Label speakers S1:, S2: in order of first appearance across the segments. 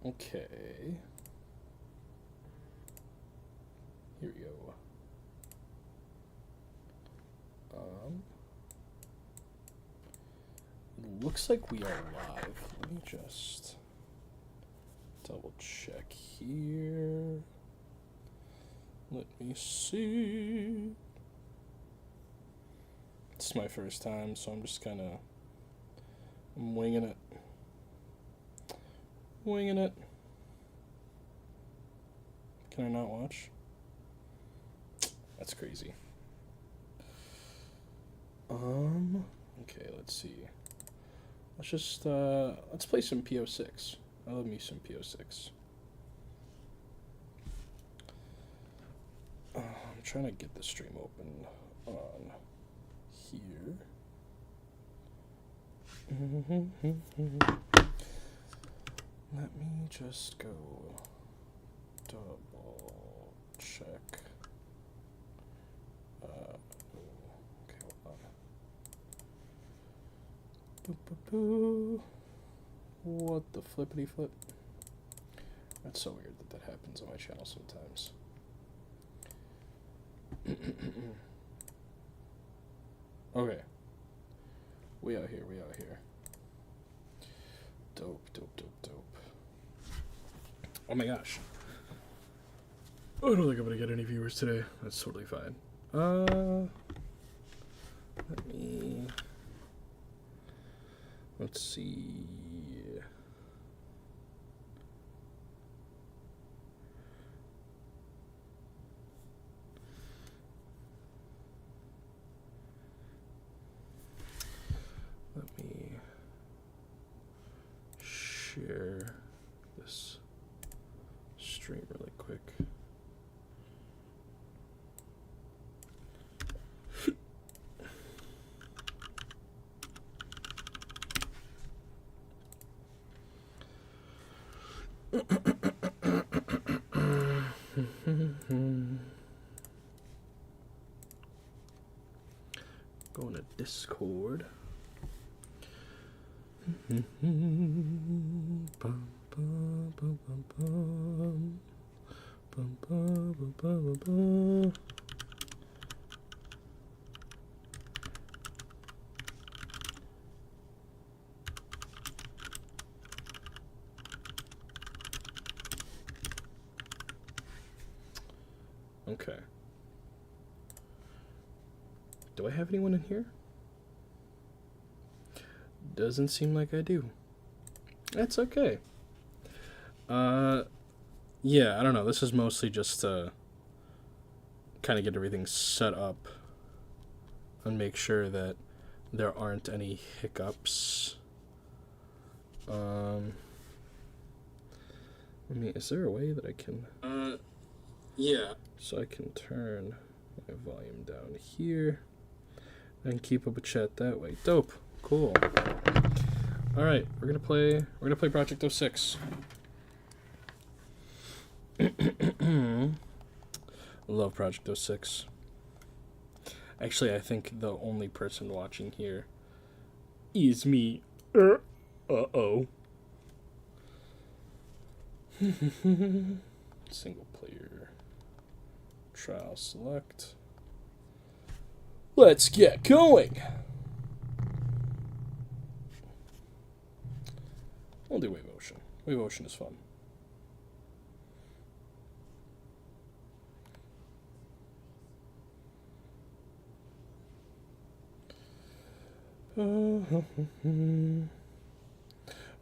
S1: Okay. Here we go. It looks like we are live. Let me just double check here. Let me see. It's my first time, so I'm just kind of winging it. Winging it. Can I not watch? That's crazy. Okay, let's see. Let's play some PO6. I love me some PO6. I'm trying to get the stream open on here. Let me just go double check. Okay, hold on. What the flippity flip? That's so weird that happens on my channel sometimes. Okay. We out here. Dope. Oh my gosh. I don't think I'm gonna get any viewers today. That's totally fine. Let's see. Let me share this stream really quick. Going to Discord. Okay. Do I have anyone in here? Doesn't seem like I do. That's okay. Yeah, I don't know. This is mostly just to kind of get everything set up and make sure that there aren't any hiccups. Is there a way that I can... yeah. So I can turn my volume down here and keep up a chat that way. Dope. Cool. All right, we're gonna play Project 06. Love Project 06. Actually, I think the only person watching here is me. Uh-oh. Single player. Trial select. Let's get going. We'll do Wave Ocean. Wave Ocean is fun.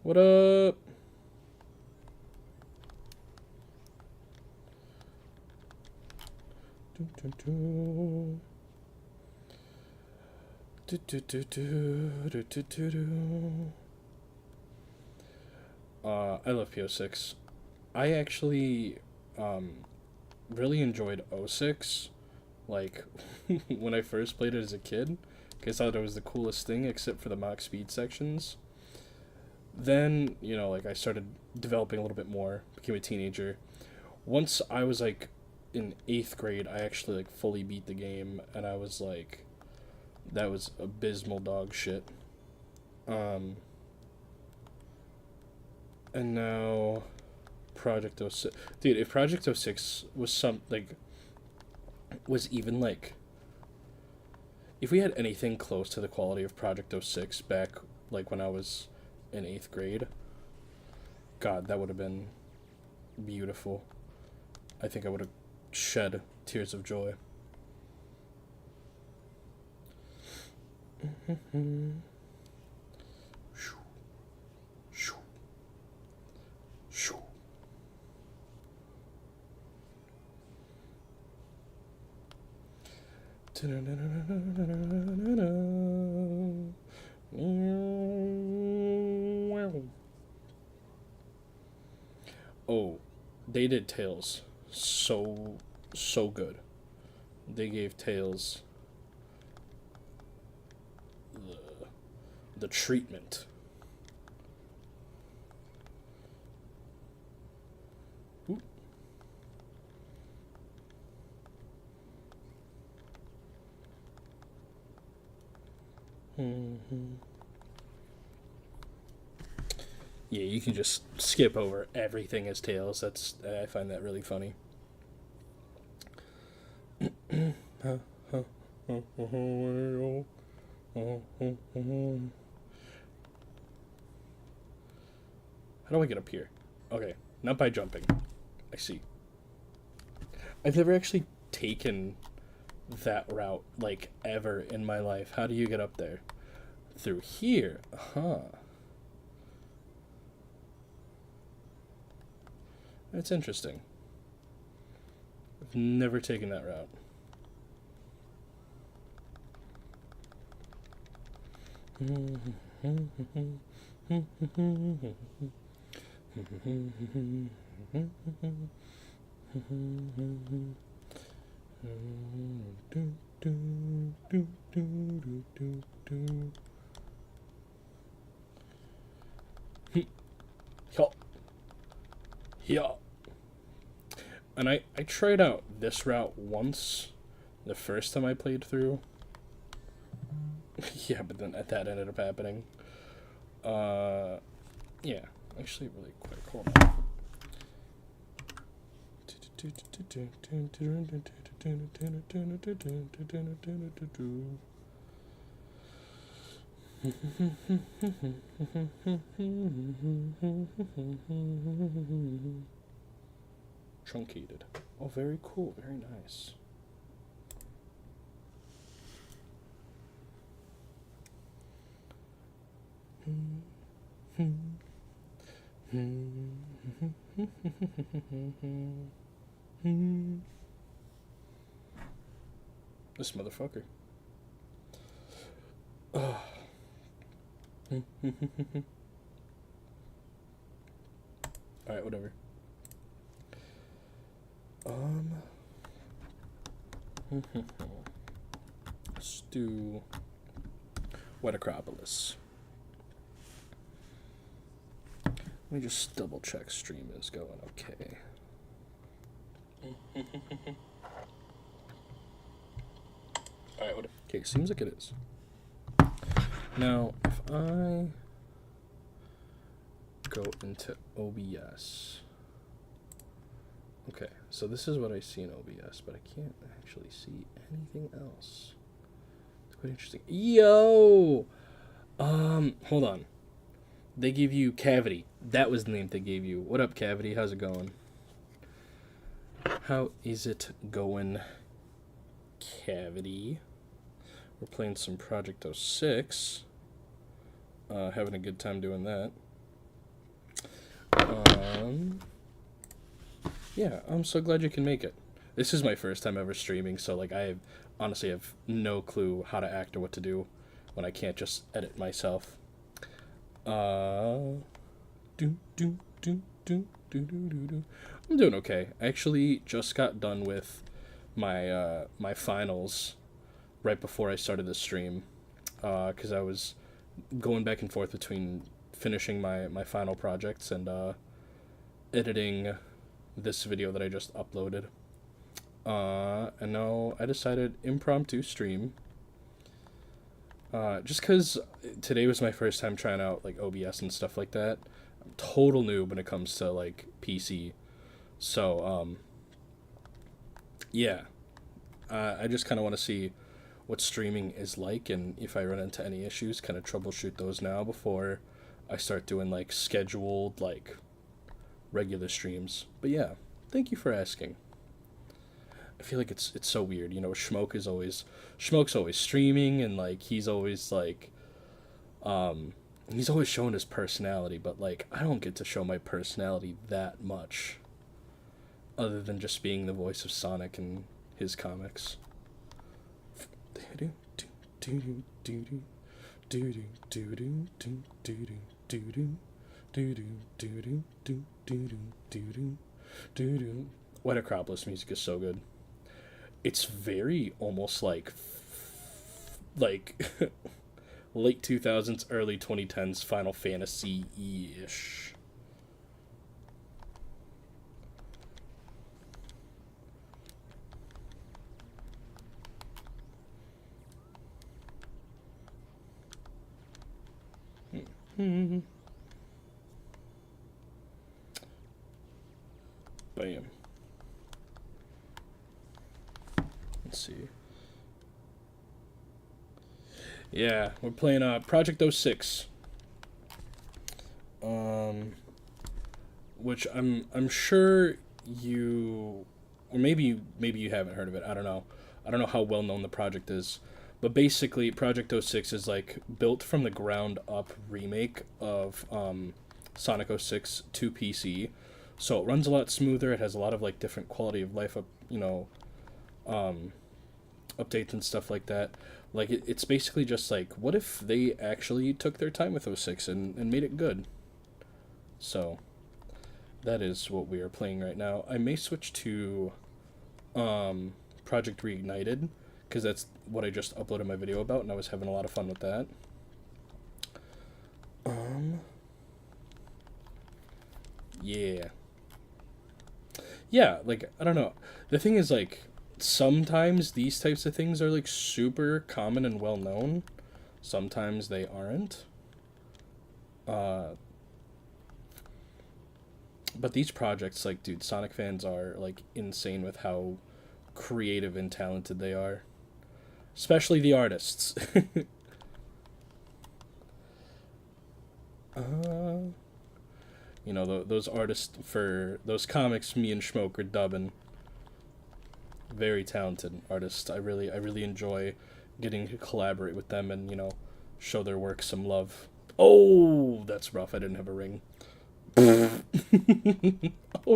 S1: What up? I love PO6. I actually really enjoyed 06, like when I first played it as a kid, because I thought it was the coolest thing except for the Mach speed sections. Then, I started developing a little bit more, became a teenager. Once I was in 8th grade, I actually fully beat the game, and I was like, that was abysmal dog shit. And now Project 06. Dude, if Project 06 was was even like, if we had anything close to the quality of Project 06 back, like, when I was in 8th grade, God, that would have been beautiful. I think I would have shed tears of joy. Oh, they did Tails so good. They gave Tails the treatment. Ooh. Yeah, you can just skip over everything as Tails. I find that really funny. How do I get up here? Okay, not by jumping. I see. I've never actually taken that route, like, ever in my life. How do you get up there? Through here? Huh. That's interesting. I've never taken that route. Yeah. And I tried out this route once, the first time I played through. Yeah, but then that ended up happening. Yeah, actually really quick, hold on. Truncated. Oh, very cool, very nice. This motherfucker. Alright, whatever. Let's do Wet Acropolis. Let me just double check stream is going okay. Alright, what? Okay, seems like it is. Now, if I go into OBS. Okay, so this is what I see in OBS, but I can't actually see anything else. It's quite interesting. Yo! Hold on. They give you Cavity. That was the name they gave you. What up, Cavity? How's it going? How is it going, Cavity? We're playing some Project 06. Having a good time doing that. Yeah, I'm so glad you can make it. This is my first time ever streaming, so like I honestly have no clue how to act or what to do when I can't just edit myself. I'm doing okay. I actually just got done with my my finals right before I started the stream, because I was going back and forth between finishing my final projects and editing this video that I just uploaded. And now I decided impromptu stream. Just because today was my first time trying out like OBS and stuff like that. total noob when it comes to like PC. So yeah, I just kind of want to see what streaming is like, and if I run into any issues, kind of troubleshoot those now before I start doing like scheduled like regular streams. But yeah, thank you for asking. I feel like it's so weird, you know. Schmoke's always streaming, and like um he's always showing his personality, but like I don't get to show my personality that much, other than just being the voice of Sonic in his comics. White Acropolis music is so good. It's very almost like late 2000s, early 2010s Final Fantasy ish. Bam. Let's see. Yeah, we're playing Project 06. Which I'm sure you, or maybe you haven't heard of it. I don't know. I don't know how well known the project is. But basically, Project 06 is like built from the ground up remake of Sonic 06 to PC. So it runs a lot smoother. It has a lot of like different quality of life um, updates and stuff like that. Like it's basically just like, what if they actually took their time with 06 and made it good? So that is what we are playing right now. I may switch to Project Reignited, because that's what I just uploaded my video about, and I was having a lot of fun with that. Yeah. Yeah, like, I don't know. The thing is, like, sometimes these types of things are, like, super common and well known. Sometimes they aren't. But these projects, like, dude, Sonic fans are, like, insane with how creative and talented they are. Especially the artists. You know, those artists for those comics me and Schmoke are dubbing. Very talented artists. I really enjoy getting to collaborate with them and, you know, show their work some love. Oh, that's rough. I didn't have a ring. Oh,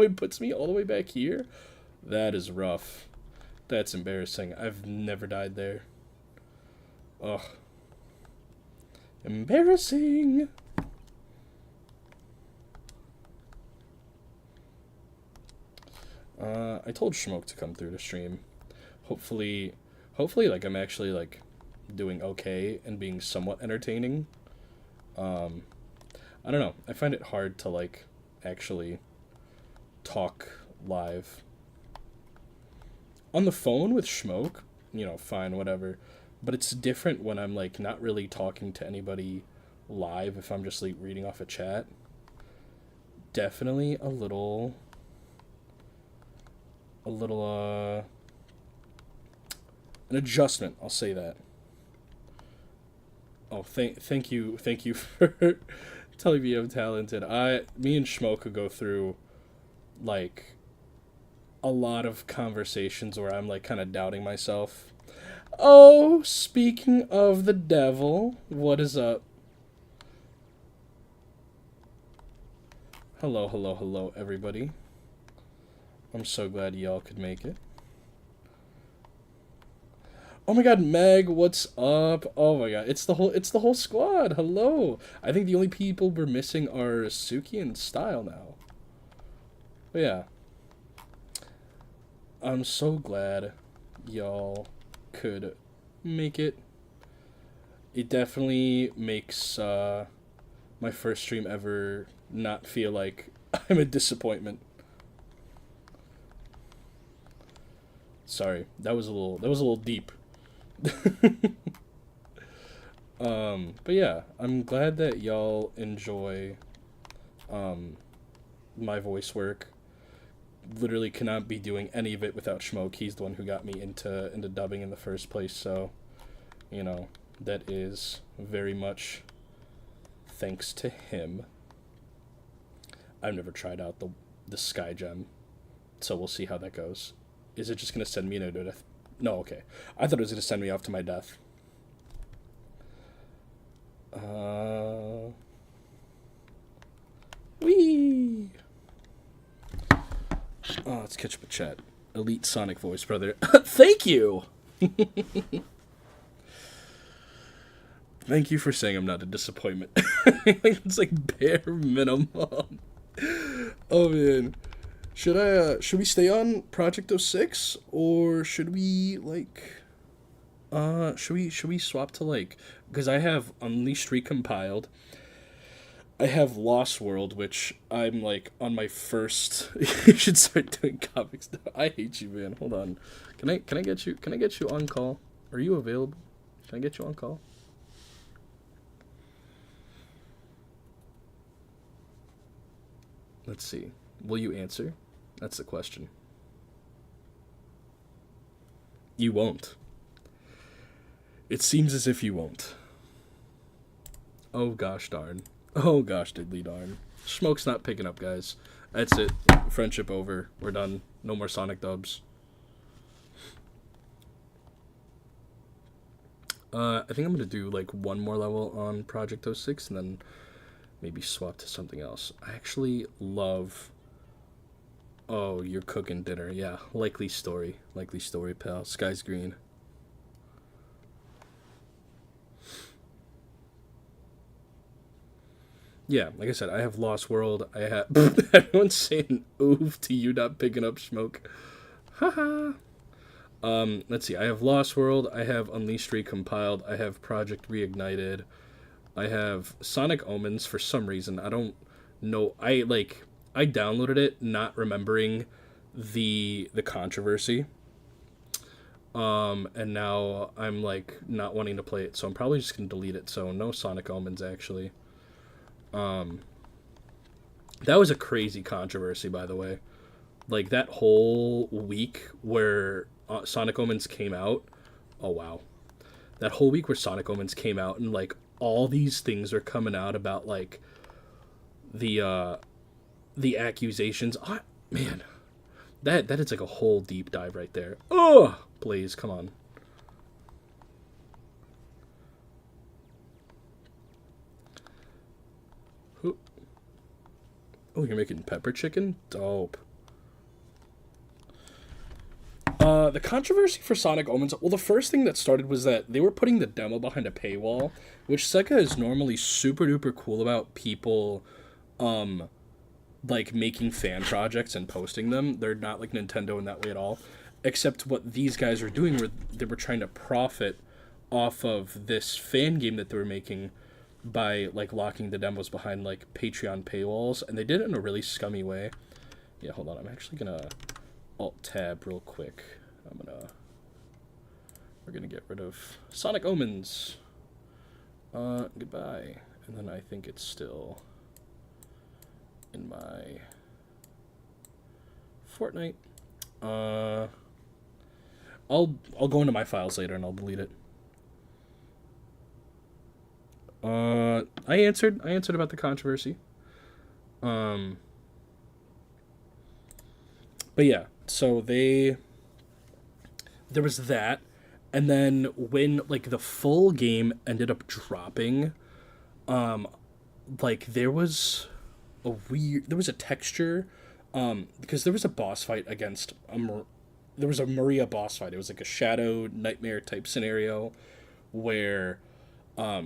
S1: it puts me all the way back here? That is rough. That's embarrassing. I've never died there. Ugh. Embarrassing. I told Schmoke to come through the stream. Hopefully, like, I'm actually, like, doing okay and being somewhat entertaining. I don't know. I find it hard to, like, actually talk live. On the phone with Schmoke, you know, fine, whatever. But it's different when I'm, like, not really talking to anybody live, if I'm just, like, reading off a chat. Definitely a little, an adjustment, I'll say that. Oh, thank you for telling me I'm talented. Me and Schmo could go through, like, a lot of conversations where I'm, like, kind of doubting myself. Oh, speaking of the devil, what is up? Hello, everybody. I'm so glad y'all could make it. Oh my god, Meg, what's up? Oh my god, it's the whole squad. Hello. I think the only people we're missing are Suki and Style now. But yeah. I'm so glad y'all could make it. It definitely makes my first stream ever not feel like I'm a disappointment. Sorry, that was a little deep. But yeah, I'm glad that y'all enjoy my voice work. Literally cannot be doing any of it without Schmoke. He's the one who got me into dubbing in the first place. So, that is very much thanks to him. I've never tried out the Sky Gem, so we'll see how that goes. Is it just gonna send me into death? No, okay. I thought it was gonna send me off to my death. Wee. Oh, let's catch up a chat. Elite Sonic voice, brother. Thank you. Thank you for saying I'm not a disappointment. It's like bare minimum. Oh man, should we stay on Project 06 or should we should we swap to because I have Unleashed recompiled. I have Lost World, which I'm on my first. You should start doing comics now. I hate you, man. Hold on. Can I get you on call? Are you available? Can I get you on call? Let's see. Will you answer? That's the question. You won't. It seems as if you won't. Oh gosh darn. Oh gosh diddly darn. Smoke's not picking up, guys. That's it. Friendship over. We're done. No more Sonic dubs. I think I'm gonna do one more level on Project 06 and then maybe swap to something else. I actually love... Oh, you're cooking dinner. Yeah, likely story. Likely story, pal. Sky's green. Yeah, like I said, I have Lost World. I have... Everyone's saying oof to you not picking up Smoke. Haha. Let's see. I have Lost World. I have Unleashed recompiled. I have Project Reignited. I have Sonic Omens for some reason. I don't know. I downloaded it not remembering the controversy. And now I'm not wanting to play it, so I'm probably just gonna delete it. So no Sonic Omens actually. That was a crazy controversy, by the way. That whole week where Sonic Omens came out. Oh wow. That whole week where Sonic Omens came out and all these things are coming out about the accusations. Oh, man, that is a whole deep dive right there. Oh, please, come on. Oh, you're making pepper chicken? Dope. The controversy for Sonic Omens, well, the first thing that started was that they were putting the demo behind a paywall, which Sega is normally super duper cool about people, making fan projects and posting them. They're not like Nintendo in that way at all, except what these guys were doing were they were trying to profit off of this fan game that they were making by locking the demos behind Patreon paywalls, and they did it in a really scummy way. Yeah, hold on, I'm actually gonna Alt-Tab real quick. We're gonna get rid of Sonic Omens. Goodbye. And then I think it's still in my Fortnite. I'll go into my files later and I'll delete it. I answered about the controversy. But yeah, so there was that, and then when the full game ended up dropping, there was a texture, because there was a boss fight against there was a Maria boss fight. It was a Shadow Nightmare type scenario where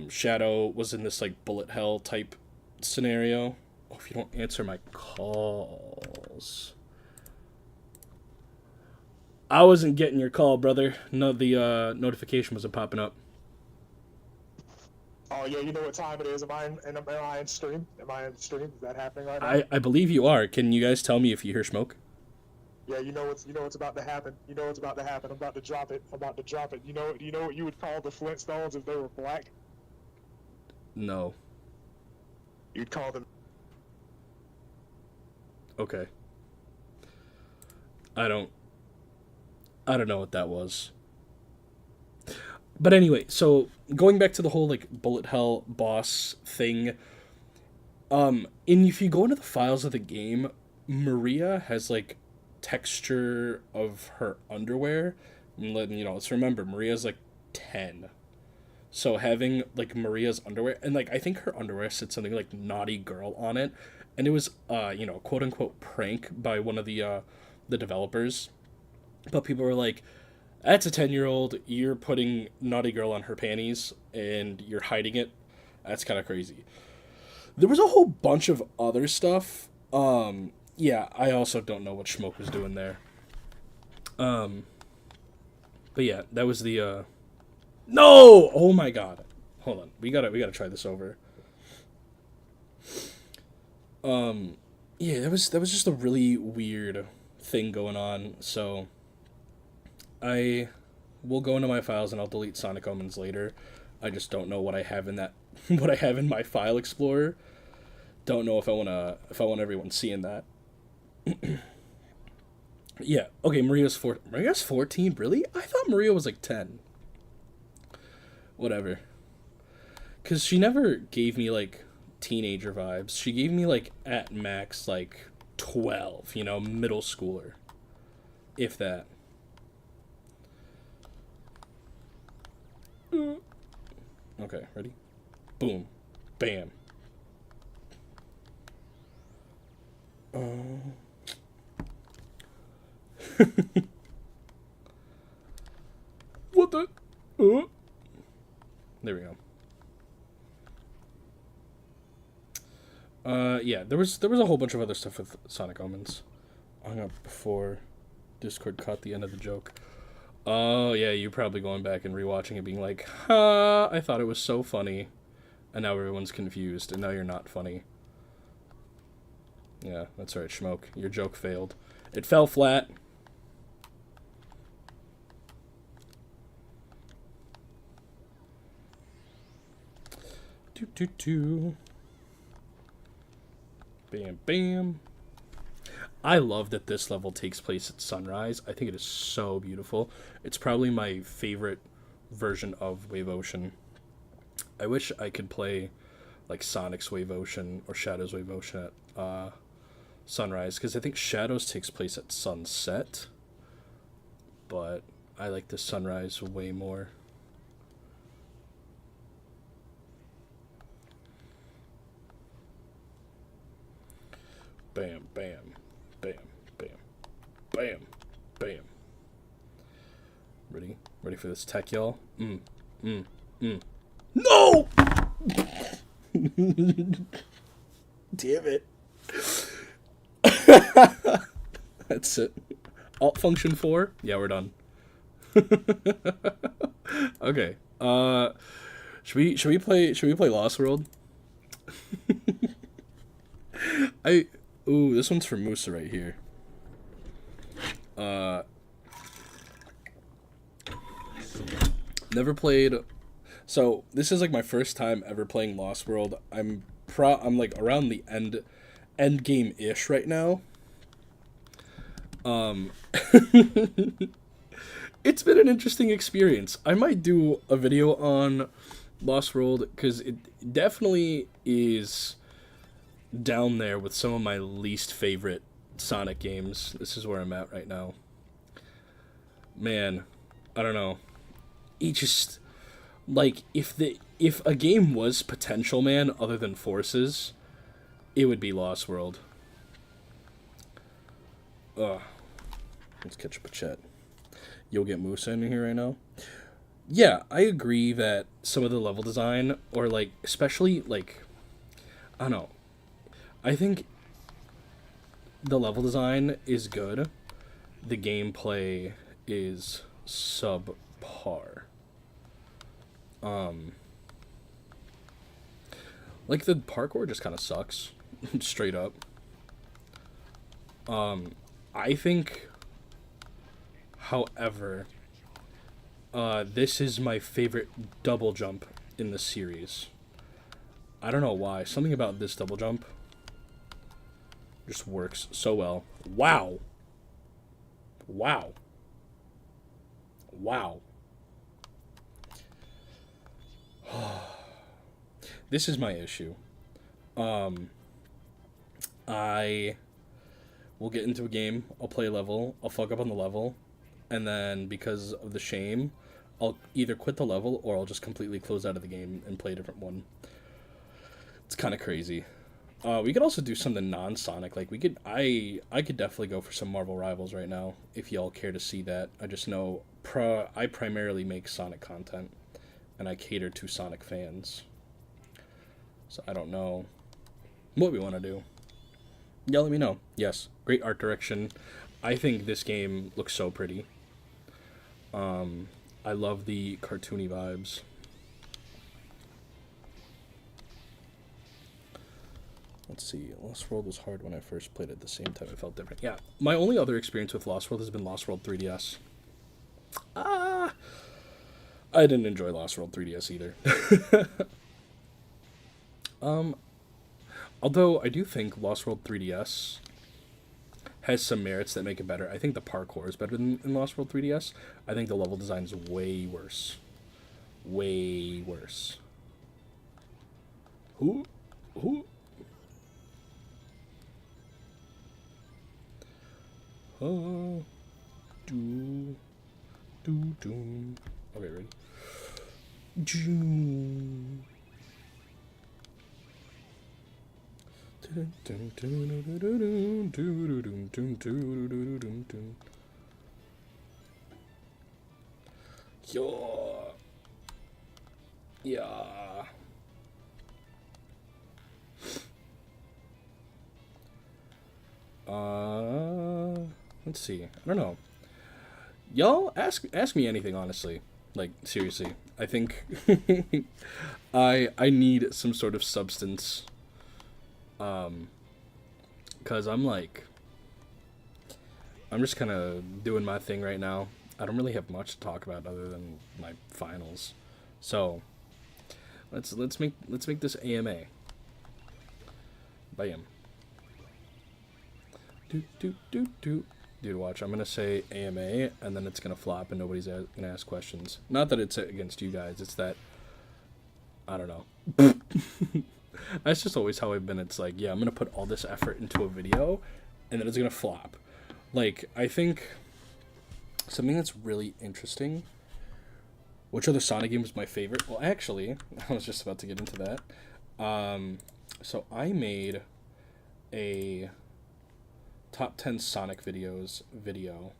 S1: Shadow was in this bullet hell type scenario. Oh, if you don't answer my calls. I wasn't getting your call, brother. No, the notification wasn't popping up.
S2: Oh yeah, you know what time it is. Am I in stream? Am I in stream? Is that happening right now?
S1: I believe you are. Can you guys tell me if you hear smoke?
S2: Yeah, you know what's about to happen. You know what's about to happen. I'm about to drop it. You know what you would call the Flintstones if they were black?
S1: No.
S2: You'd call them
S1: Okay. I don't I don't know what that was. But anyway, so going back to the whole like bullet hell boss thing, and if you go into the files of the game, Maria has like texture of her underwear. And let's remember Maria's like 10. So having like Maria's underwear and like I think her underwear said something like naughty girl on it, and it was quote unquote prank by one of the developers. But people were like, that's a 10-year-old, you're putting naughty girl on her panties and you're hiding it. That's kind of crazy. There was a whole bunch of other stuff. Yeah, I also don't know what Schmoke was doing there. But yeah, that was the no! Oh my god. Hold on. We gotta try this over. Yeah, that was just a really weird thing going on. So I will go into my files and I'll delete Sonic Omens later. I just don't know what I have in that what I have in my file explorer. Don't know if I want everyone seeing that. Yeah. Okay, Maria's 14, really? I thought Maria was like 10. Whatever. Cuz she never gave me like teenager vibes. She gave me like at max like 12, middle schooler. If that. Okay, ready? Boom. Bam. What the? There we go. Yeah, there was a whole bunch of other stuff with Sonic Omens. I hung up before Discord caught the end of the joke. Oh, yeah, you're probably going back and rewatching it being like, ha, I thought it was so funny. And now everyone's confused, and now you're not funny. Yeah, that's right, Schmoke. Your joke failed. It fell flat. Do. Bam, bam. I love that this level takes place at sunrise. I think it is so beautiful. It's probably my favorite version of Wave Ocean. I wish I could play like Sonic's Wave Ocean or Shadow's Wave Ocean at sunrise, because I think Shadows takes place at sunset, but I like the sunrise way more. Bam, bam, bam, bam, bam, bam. Ready for this tech, y'all? No! Damn it. That's it. Alt function 4? Yeah, we're done. Okay. Should we play Lost World? This one's for Musa right here. Never played. So this is like my first time ever playing Lost World. I'm like around the end game ish right now. It's been an interesting experience. I might do a video on Lost World because it definitely is down there with some of my least favorite Sonic games. This is where I'm at right now. Man, I don't know. It just like if a game was potential, man, other than Forces, it would be Lost World. Ugh. Let's catch up a chat. You'll get Musa in here right now. Yeah, I agree that some of the level design, or like especially like, I don't know. I think the level design is good. The gameplay is subpar. Like the parkour just kind of sucks, straight up. I think, however, this is my favorite double jump in the series. I don't know why. Something about this double jump just works so well. Wow. Wow. Wow. This is my issue. I will get into a game, I'll play a level, I'll fuck up on the level, and then because of the shame, I'll either quit the level or I'll just completely close out of the game and play a different one. It's kind of crazy. We could also do something non-Sonic. Like I could definitely go for some Marvel Rivals right now if y'all care to see that. I just know I primarily make Sonic content, and I cater to Sonic fans. So I don't know what we want to do. Yeah, let me know. Yes, great art direction. I think this game looks so pretty. I love the cartoony vibes. Let's see. Lost World was hard when I first played it. At the same time, it felt different. Yeah, my only other experience with Lost World has been Lost World 3DS. I didn't enjoy Lost World 3DS either. Although I do think Lost World 3DS has some merits that make it better. I think the parkour is better than in Lost World 3DS. I think the level design is way worse. Way worse. Who? Oh, do. Okay, ready? Yo. Yeah. Let's see. I don't know. Y'all ask me anything, honestly. Like, seriously. I think I need some sort of substance. Cause I'm just kind of doing my thing right now. I don't really have much to talk about other than my finals. So let's make this AMA. Bam. Dude, watch. I'm gonna say AMA, and then it's gonna flop, and nobody's gonna ask questions. Not that it's against you guys. It's that I don't know. That's just always how I've been. It's like, yeah, I'm gonna put all this effort into a video, and then it's gonna flop. Like, I think something that's really interesting. Which other Sonic game was my favorite? Well, actually, I was just about to get into that. So I made a top 10 Sonic videos video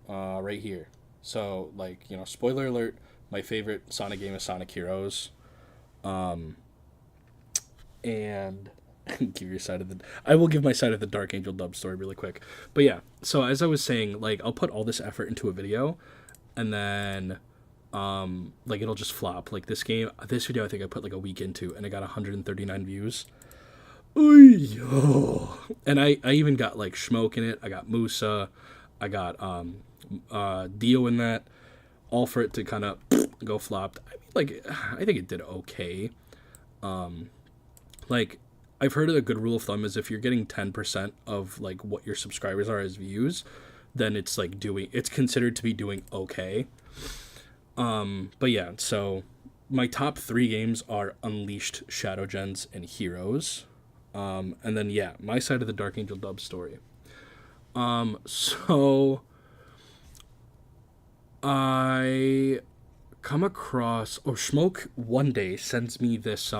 S1: right here. So, like, you know, spoiler alert, my favorite Sonic game is Sonic Heroes. And give your side of the... I will give my side of the Dark Angel dub story really quick. But yeah, so as I was saying, like, I'll put all this effort into a video, and then, like, it'll just flop. Like, this video I think I put, like, a week into, and it got 139 views. Ooh, and I even got, like, Schmoke in it. I got Musa. I got, Dio in that. All for it to kind of go flopped. I mean, like, I think it did okay. Like, I've heard a good rule of thumb is if you're getting 10% of, like, what your subscribers are as views, then it's, like, it's considered to be doing okay. But yeah, so my top 3 games are Unleashed, Shadow Gens, and Heroes. And then, yeah, my side of the Dark Angel dub story. So I come across, Schmoke one day sends me this,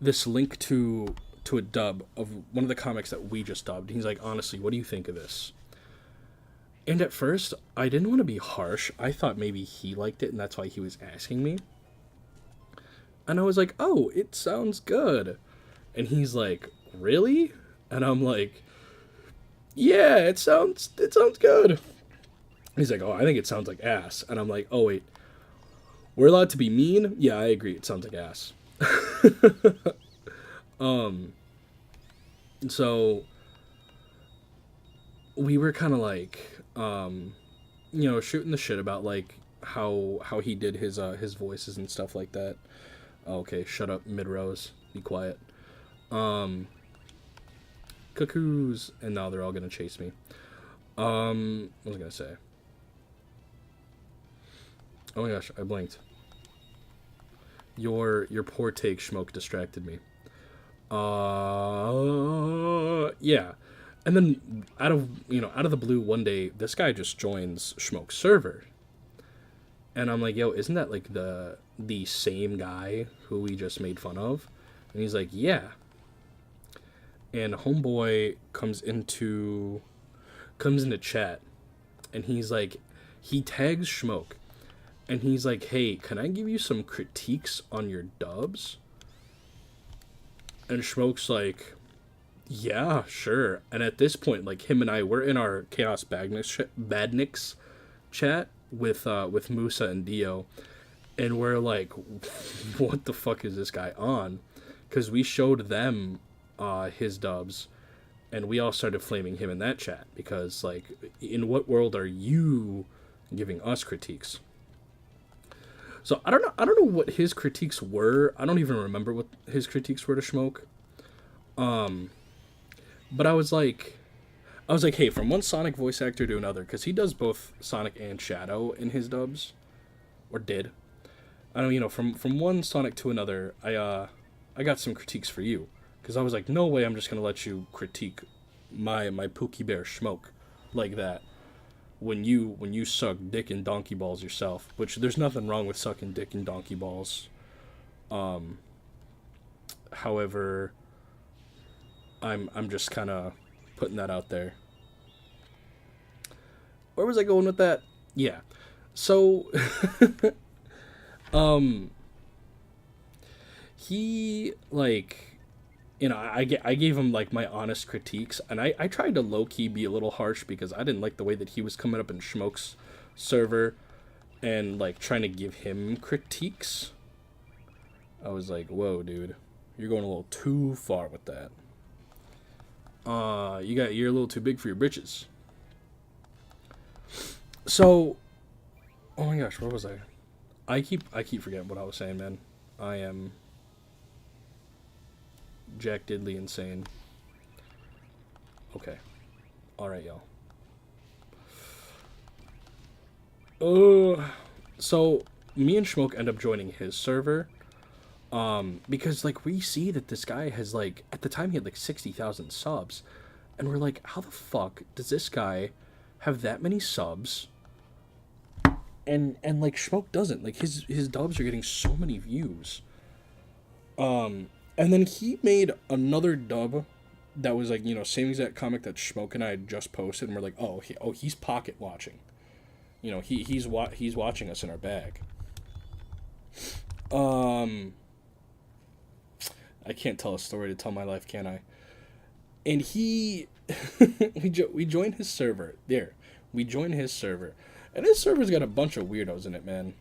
S1: this link to a dub of one of the comics that we just dubbed. He's like, honestly, what do you think of this? And at first, I didn't want to be harsh. I thought maybe he liked it, and that's why he was asking me. And I was like, oh, it sounds good. And he's like, really? And I'm like, yeah, it sounds good. He's like, oh, I think it sounds like ass. And I'm like, oh, wait, we're allowed to be mean? Yeah, I agree. It sounds like ass. So we were kind of like, you know, shooting the shit about, like, how he did his voices and stuff like that. Okay, shut up, mid-rows. Be quiet. cuckoos, and now they're all gonna chase me. What was I gonna say? Oh my gosh, I blinked. Your poor take, Schmoke, distracted me. Yeah. And then out of the blue one day, this guy just joins Schmoke's server. And I'm like, yo, isn't that like the same guy who we just made fun of? And he's like, yeah. And homeboy comes into chat, and he's like, he tags Schmoke, and he's like, hey, can I give you some critiques on your dubs? And Schmoke's like, yeah, sure. And at this point, like, him and I, we're in our Chaos Badniks chat with Musa and Dio, and we're like, what the fuck is this guy on? Because we showed them his dubs, and we all started flaming him in that chat, because, like, in what world are you giving us critiques? So I don't know what his critiques were. I don't even remember what his critiques were to Schmoke. But I was like, hey, from one Sonic voice actor to another, because he does both Sonic and Shadow in his dubs, or did. I don't, from one Sonic to another, I got some critiques for you, because I was like, no way, I'm just gonna let you critique my Pookie Bear Schmoke like that when you suck dick and donkey balls yourself. Which there's nothing wrong with sucking dick and donkey balls. However, I'm just kind of putting that out there. Where was I going with that? Yeah. So he, like, I gave him, like, my honest critiques, and I tried to low-key be a little harsh, because I didn't like the way that he was coming up in Schmoke's server and, like, trying to give him critiques. I was like, whoa, dude, you're going a little too far with that. You're a little too big for your britches. So, oh my gosh, where was I? I keep forgetting what I was saying, man. I am Jack Diddley insane. Okay. Alright, y'all. So me and Schmoke end up joining his server. Because, like, we see that this guy has, like, at the time he had like 60,000 subs, and we're like, how the fuck does this guy have that many subs? And like, Schmoke doesn't. Like, his dubs are getting so many views. And then he made another dub that was, like, same exact comic that Schmoke and I had just posted, and we're like, he's pocket watching. He's watching us in our bag. I can't tell a story to tell my life, can I? And we joined his server. We joined his server. And his server's got a bunch of weirdos in it, man.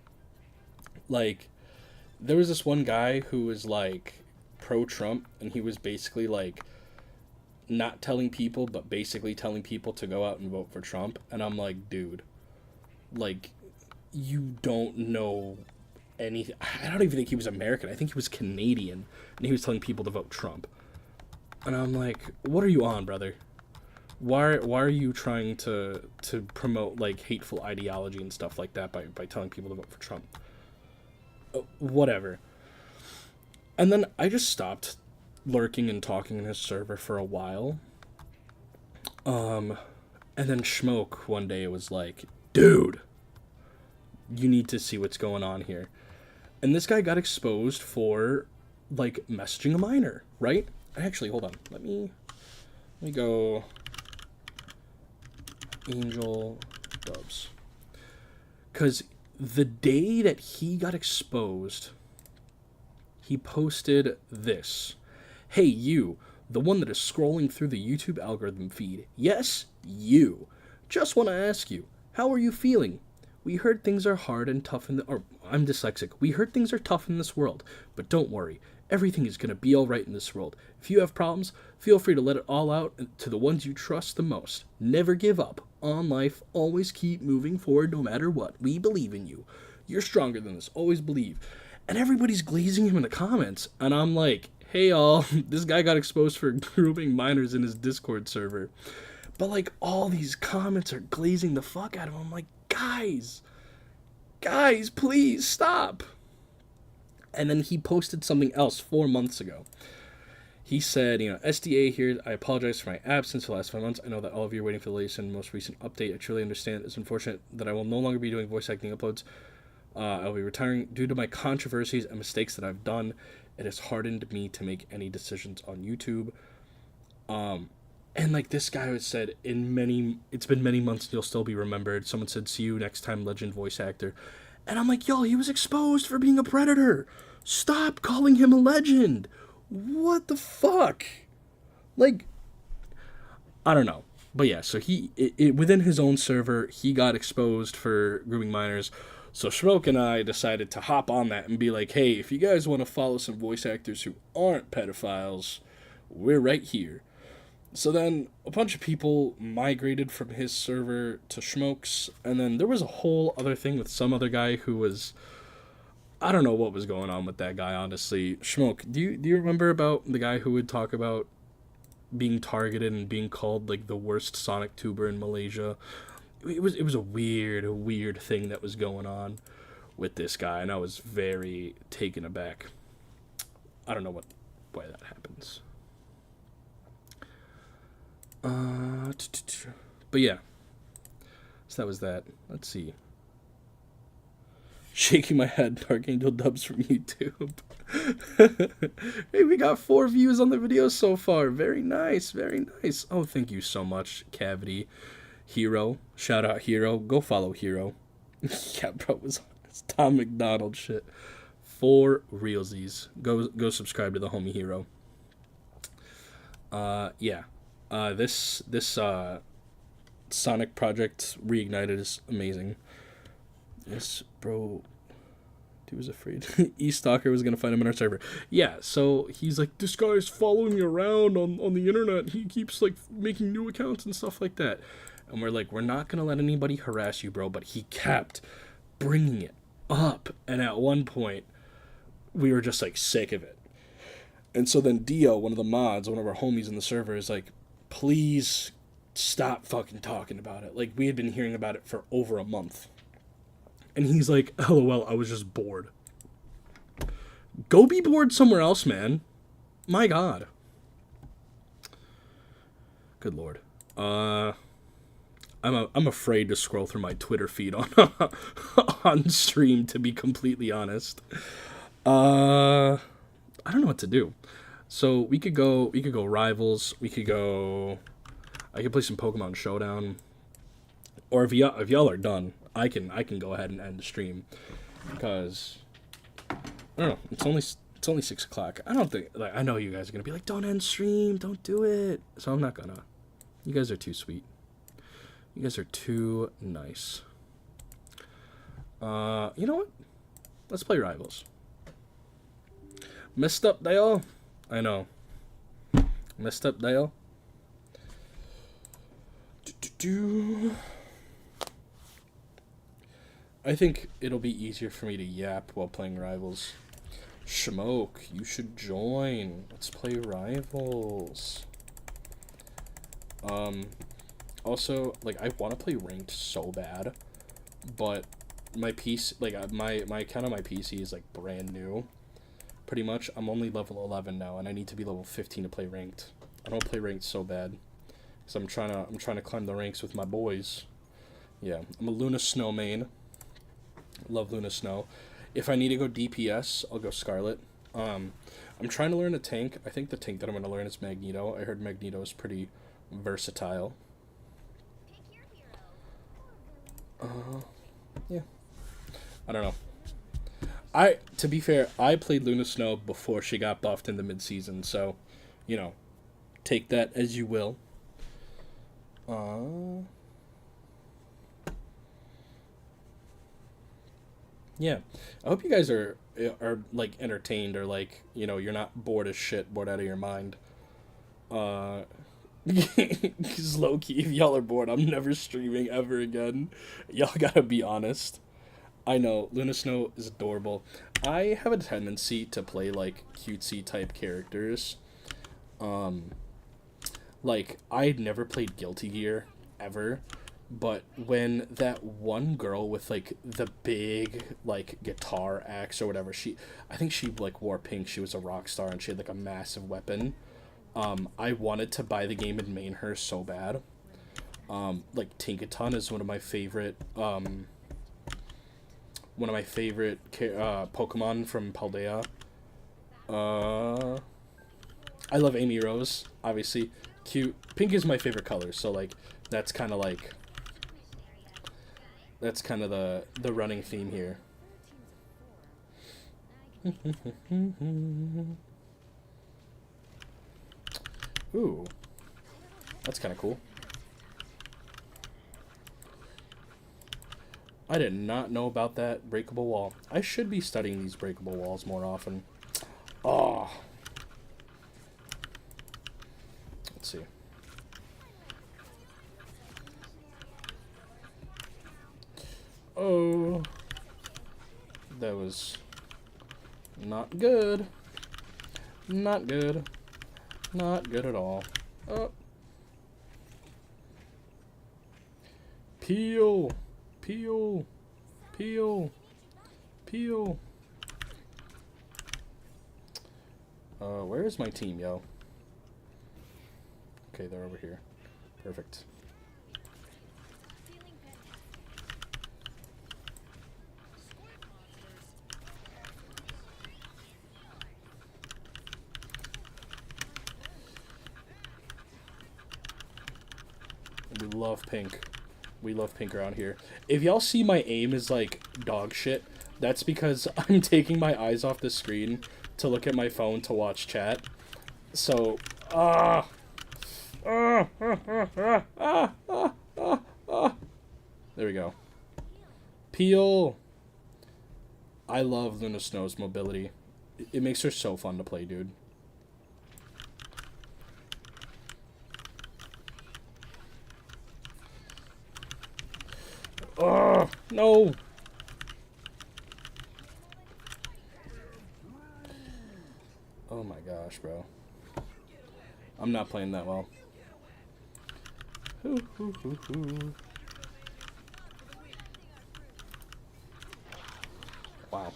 S1: Like, there was this one guy who was, like, pro-Trump, and he was basically, like, not telling people, but basically telling people to go out and vote for Trump. And I'm like, dude, like, you don't know anything. I don't even think he was American. I think he was Canadian, and he was telling people to vote Trump. And I'm like, what are you on, brother? Why are you trying to promote, like, hateful ideology and stuff like that by telling people to vote for Trump? Whatever. And then I just stopped lurking and talking in his server for a while. And then Schmoke one day was like, dude, you need to see what's going on here. And this guy got exposed for, like, messaging a minor, right? Actually, hold on. Let me go Angel Dubs. Because the day that he got exposed, he posted this. Hey, you, the one that is scrolling through the YouTube algorithm feed. Yes, you. Just want to ask you, how are you feeling? We heard things are hard and tough I'm dyslexic. We heard things are tough in this world, but don't worry. Everything is going to be alright in this world. If you have problems, feel free to let it all out to the ones you trust the most. Never give up on life. Always keep moving forward no matter what. We believe in you. You're stronger than this. Always believe. And everybody's glazing him in the comments. And I'm like, hey all, this guy got exposed for grooming minors in his Discord server. But like all these comments are glazing the fuck out of him. I'm like, guys, please stop. And then he posted something else 4 months ago. He said, SDA here, I apologize for my absence for the last 5 months. I know that all of you are waiting for the latest and most recent update. I truly understand. It's unfortunate that I will no longer be doing voice acting uploads. I'll be retiring due to my controversies and mistakes that I've done. It has hardened me to make any decisions on YouTube. And like this guy had said, it's been many months and you'll still be remembered. Someone said, see you next time, legend voice actor. And I'm like, yo, he was exposed for being a predator. Stop calling him a legend. What the fuck? Like, I don't know. But yeah, so within his own server, he got exposed for grooming minors. So Smoke and I decided to hop on that and be like, hey, if you guys want to follow some voice actors who aren't pedophiles, we're right here. So then a bunch of people migrated from his server to Schmoke's, and then there was a whole other thing with some other guy who was... I don't know what was going on with that guy, honestly. Schmoke, do you remember about the guy who would talk about being targeted and being called like the worst Sonic tuber in Malaysia? It was a weird thing that was going on with this guy, and I was very taken aback. I don't know why that happens. But yeah. So that was that. Let's see. Shaking my head, Dark Angel dubs from YouTube. Hey, we got 4 views on the video so far. Very nice, very nice. Oh, thank you so much, Cavity. Hero. Shout out Hero. Go follow Hero. Yeah, bro, it's Tom McDonald shit. 4 realsies. Go subscribe to the homie Hero. Yeah. This Sonic project Reignited is amazing. Yes, bro. He was afraid. E-Stalker was going to find him in our server. Yeah, so he's like, this guy's following me around on the internet. He keeps, like, making new accounts and stuff like that. And we're like, we're not going to let anybody harass you, bro. But he kept bringing it up. And at one point, we were just, like, sick of it. And so then Dio, one of the mods, one of our homies in the server, is like, please stop fucking talking about it. Like, we had been hearing about it for over a month. And he's like, LOL, I was just bored. Go be bored somewhere else, man. My God. Good Lord. I'm afraid to scroll through my Twitter feed on stream, to be completely honest. I don't know what to do. So we could go Rivals. I could play some Pokemon Showdown. Or if y'all are done, I can go ahead and end the stream, because I don't know. It's only 6 o'clock. I don't think, like, I know you guys are gonna be like, don't end stream, don't do it. So I'm not gonna. You guys are too sweet. You guys are too nice. You know what? Let's play Rivals. Messed up, Dale. I know. Messed up, Dale. I think it'll be easier for me to yap while playing Rivals. Smoke, you should join. Let's play Rivals. Also, like, I want to play ranked so bad, but my PC, like, my account on my PC is, like, brand new. Pretty much. I'm only level 11 now, and I need to be level 15 to play ranked. I don't play ranked so bad, because I'm trying to climb the ranks with my boys. Yeah, I'm a Luna Snow main. Love Luna Snow. If I need to go DPS, I'll go Scarlet. I'm trying to learn a tank. I think the tank that I'm going to learn is Magneto. I heard Magneto is pretty versatile. Yeah. I don't know. To be fair, I played Luna Snow before she got buffed in the mid-season, so, take that as you will. Yeah, I hope you guys are like entertained, or like, you're not bored as shit, bored out of your mind. Because low key, if y'all are bored, I'm never streaming ever again. Y'all gotta be honest. I know, Luna Snow is adorable. I have a tendency to play, like, cutesy type characters. Um, like, I'd never played Guilty Gear, ever. But when that one girl with, like, the big, like, guitar axe or whatever, I think she, like, wore pink, she was a rock star, and she had, like, a massive weapon. I wanted to buy the game and main her so bad. Like, Tinkaton is one of my favorite Pokemon from Paldea. Uh, I love Amy Rose, obviously. Cute. Pink is my favorite color, so, like, that's kind of like, that's kind of the running theme here. Ooh, that's kind of cool. I did not know about that breakable wall. I should be studying these breakable walls more often. Oh. Let's see. Oh. That was not good. Not good. Not good at all. Oh. Peel. Peel. Peel. Peel. Where is my team, yo? Okay, they're over here. Perfect. We love pink. We love pink around here. If y'all see my aim is like dog shit, that's because I'm taking my eyes off the screen to look at my phone to watch chat. So, there we go. Peel. I love Luna Snow's mobility. It makes her so fun to play, dude. Oh, no. Oh my gosh, bro. I'm not playing that well. Wow.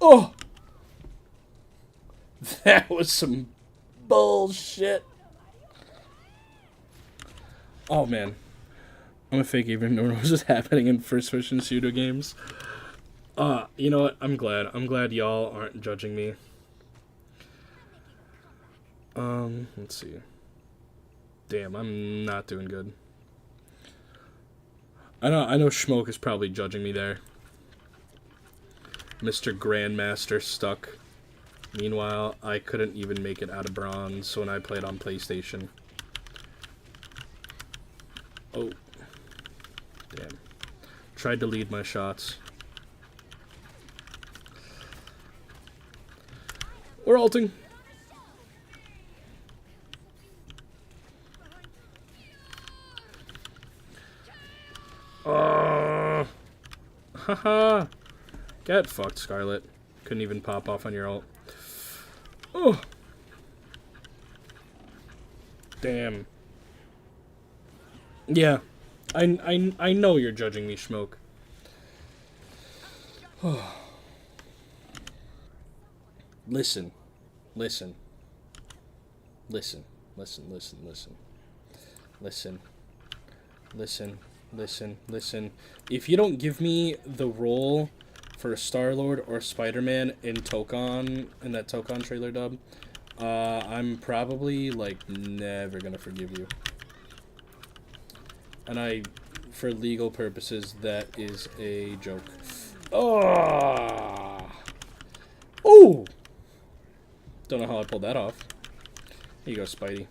S1: Oh! That was some bullshit. Oh, man. I'm a fake even know what was happening in first-person shooter games. You know what? I'm glad. I'm glad y'all aren't judging me. Let's see. Damn, I'm not doing good. I know Schmoke is probably judging me there. Mr. Grandmaster stuck. Meanwhile, I couldn't even make it out of bronze when I played on PlayStation. Oh. Damn. Tried to lead my shots. We're ulting. Haha. Get fucked, Scarlet. Couldn't even pop off on your ult. Oh. Damn. Yeah. I know you're judging me, Schmoke. Listen. Listen. Listen. Listen, listen, listen. Listen. Listen. Listen. Listen. If you don't give me the role for Star-Lord or Spider-Man in Tokon, in that Tokon trailer dub, I'm probably, like, never gonna forgive you. And for legal purposes, that is a joke. Oh! Oh! Don't know how I pulled that off. Here you go, Spidey.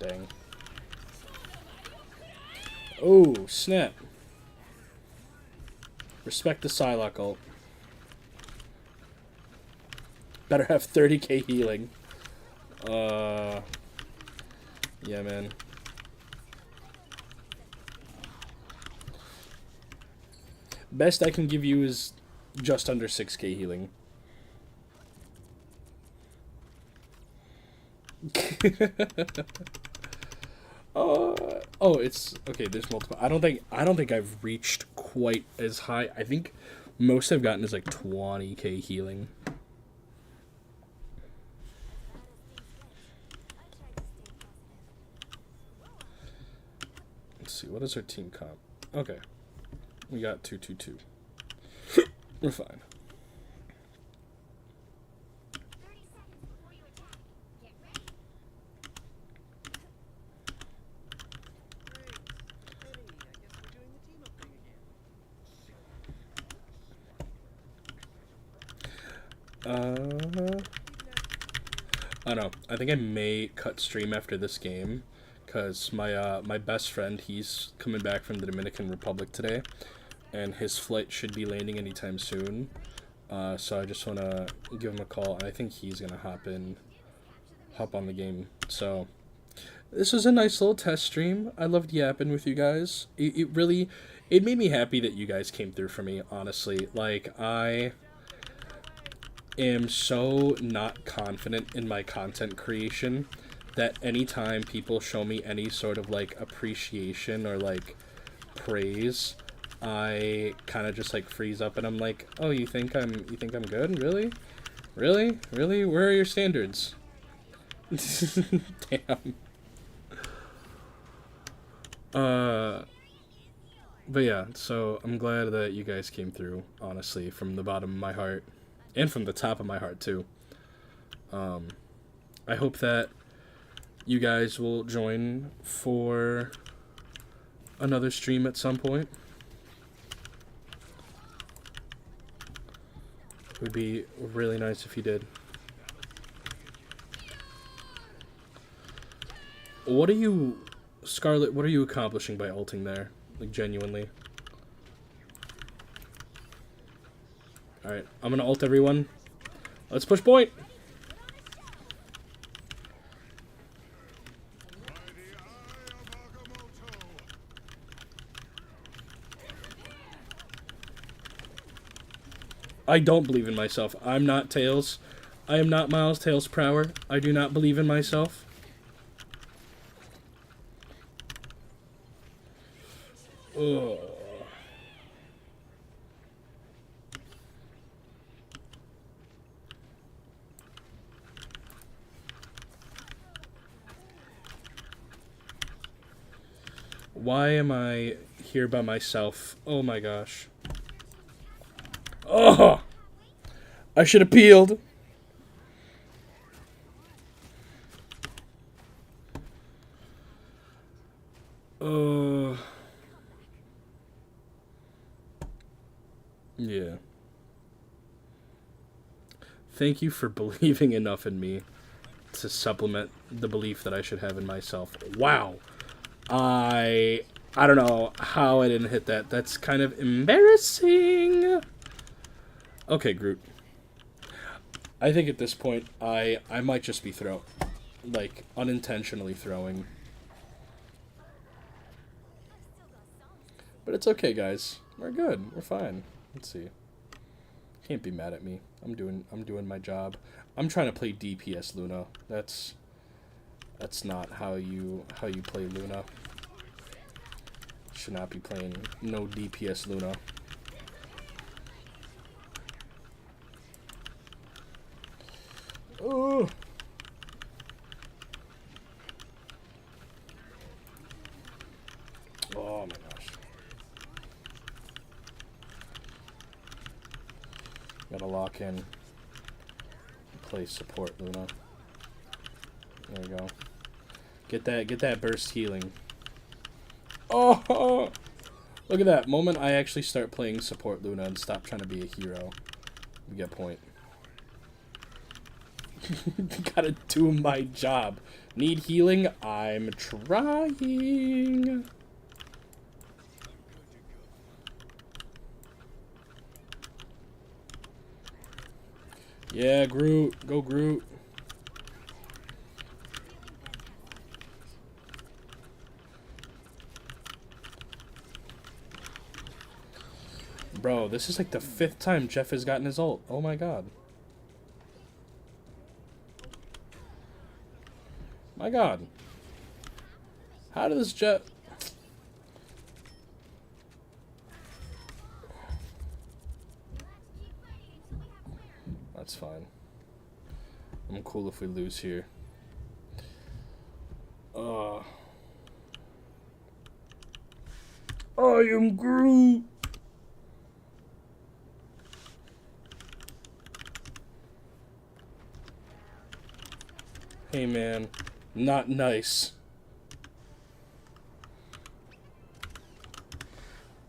S1: Dang. Oh, snap. Respect the Psylocke ult. Better have 30k healing. Yeah, man. Best I can give you is just under 6k healing. Oh, it's okay. There's multiple. I don't think I've reached quite as high. I think most I've gotten is like 20k healing. Let's see. What is our team comp? Okay, we got 2-2-2. We're fine. I don't know. I think I may cut stream after this game, cause my best friend, he's coming back from the Dominican Republic today, and his flight should be landing anytime soon. So I just wanna give him a call, and I think he's gonna hop on the game. So this was a nice little test stream. I loved yapping with you guys. It really, it made me happy that you guys came through for me. Honestly, like I am so not confident in my content creation that anytime people show me any sort of like appreciation or like praise, I kind of just like freeze up and I'm like, oh, you think I'm good? Really? Where are your standards? Damn. But yeah, so I'm glad that you guys came through, honestly, from the bottom of my heart. And from the top of my heart, too. I hope that you guys will join for another stream at some point. It would be really nice if you did. What are you, Scarlet, what are you accomplishing by ulting there? Like, genuinely. Alright, I'm gonna ult everyone. Let's push point! I don't believe in myself. I'm not Tails. I am not Miles Tails Prower. I do not believe in myself. Ugh. Why am I here by myself? Oh my gosh. Oh! I should have peeled. Yeah. Thank you for believing enough in me to supplement the belief that I should have in myself. Wow. I don't know how I didn't hit that. That's kind of embarrassing. Okay, Groot. I think at this point, I might just be like, unintentionally throwing. But it's okay, guys. We're good. We're fine. Let's see. Can't be mad at me. I'm doing my job. I'm trying to play DPS Luna. That's not how you play Luna. Should not be playing no DPS Luna. Oh. Oh my gosh. Gotta lock in. Play support Luna. There we go. Get that burst healing. Oh! Look at that. Moment I actually start playing support Luna and stop trying to be a hero. We get point. Gotta do my job. Need healing? I'm trying. Yeah, Groot. Go Groot. Bro, this is like the 5th time Jeff has gotten his ult. Oh my god. My god. How did this Jeff... That's fine. I'm cool if we lose here. I am Groot. Hey man, not nice.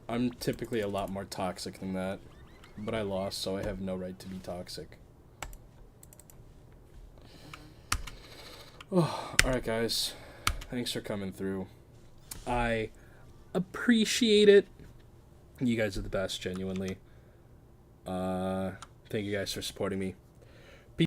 S1: I'm typically a lot more toxic than that, but I lost, so I have no right to be toxic. Oh, alright guys, thanks for coming through. I appreciate it. You guys are the best, genuinely. Thank you guys for supporting me.